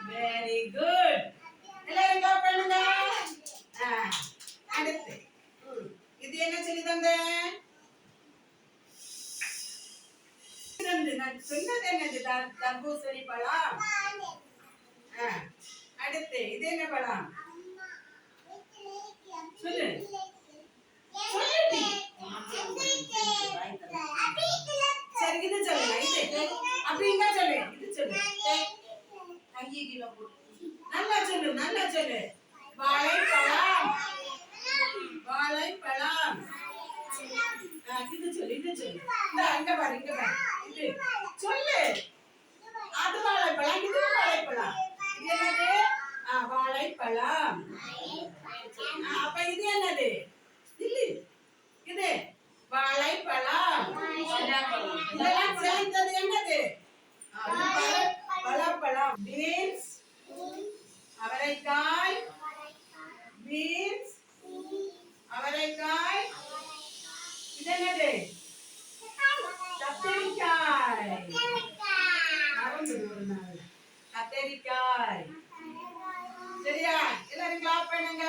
Very good. எல்லாரும் clap பண்ணுங்க. அடுத்து இது என்ன சொல்லி தந்தேன்? நான் சொன்னது என்னது? தர்பூசணி பழம். அடுத்து இது என்ன பழம்? சொல்லு. சரி இது சொல்லு. இது அப்படின்னா சொல்லு. இது சொல்லு. கையை கீழே போடு. நல்லா சொல்லு. நல்லா சொல்லு. வாழைப்பழம். வாழைப்பழம். இது சொல்லு. இது சொல்லு. இங்க பாரு. இங்க பாரு. இது சொல்லு. அது வாழைப்பழம். இது வாழைப்பழம். இது என்னது? வாழைப்பழம். அப்ப இது என்னது? இல்ல இது வாழைப்பழம். இதெல்லாம் சேர்ந்தது என்னது? பழப்பழம். பீன்ஸ். அவரைக்காய். பீன்ஸ். அவரைக்காய். இது என்னது? கத்தரிக்காய். கத்தரிக்காய். சரியா? எல்லாரும் கிளாப் பண்ணுங்க.